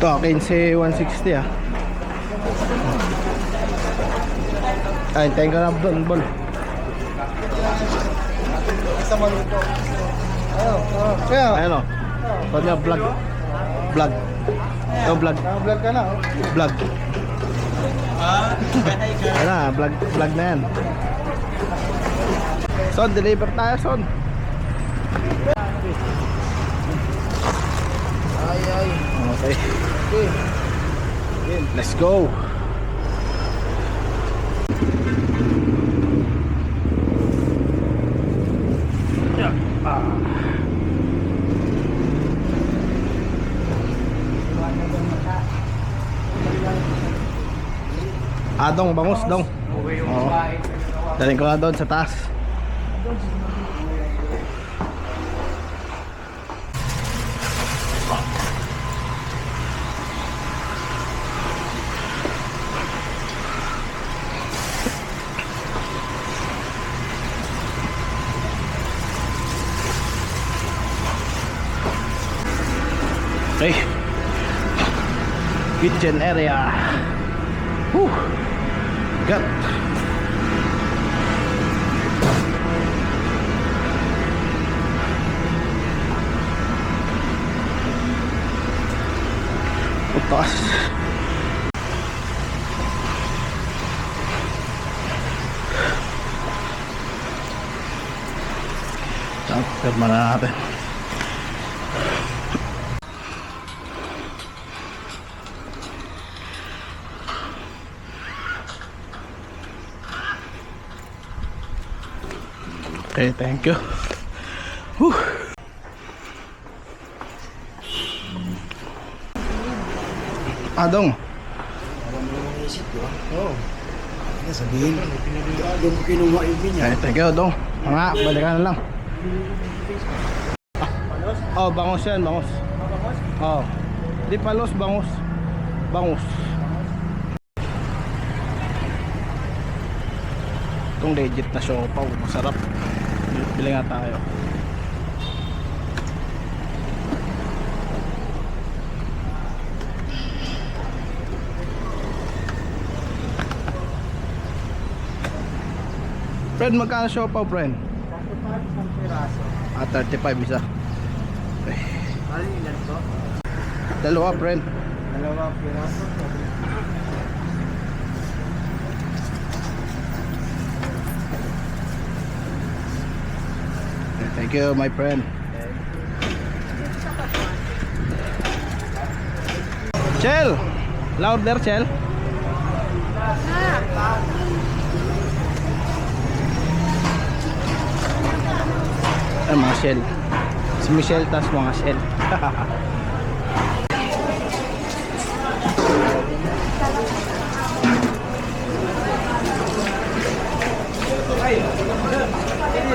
Ito, 15, 160 ah. Ay, hintayin ka na doon, Bol. Isa maluto. Kaya, Ayun o. Pag nga vlog. Vlog. Ito vlog. naka-vlog ka na. Vlog. Ayun na, vlog, vlog na yan. Son, deliver tayo, Son. Ay. Okay. Okay. Let's go. Dong, bangus dong. Oo. Daling ko na doon sa taas. Okay. Kitchen area. Whew. Got. Utas. Firma na natin. Okay, thank you. Whew. Dong. Oo. Sabihin. Doon ko kinuha yung niya. Okay, thank you, Dong. Mga, balikan na lang. Oh, bangus yan, bangus. Oh. Di palos, bangus. Bangus. Itong legit na siopaw, masarap. Bili nga tayo. Friend, magkano siopaw, friend? 35 isa. Okay. Ano ilan to? Dalawa, friend. Dalawa piraso. Thank you, my friend. Chel, louder, Chel. Ay, mga Shell. Si Michelle tas mga Shell.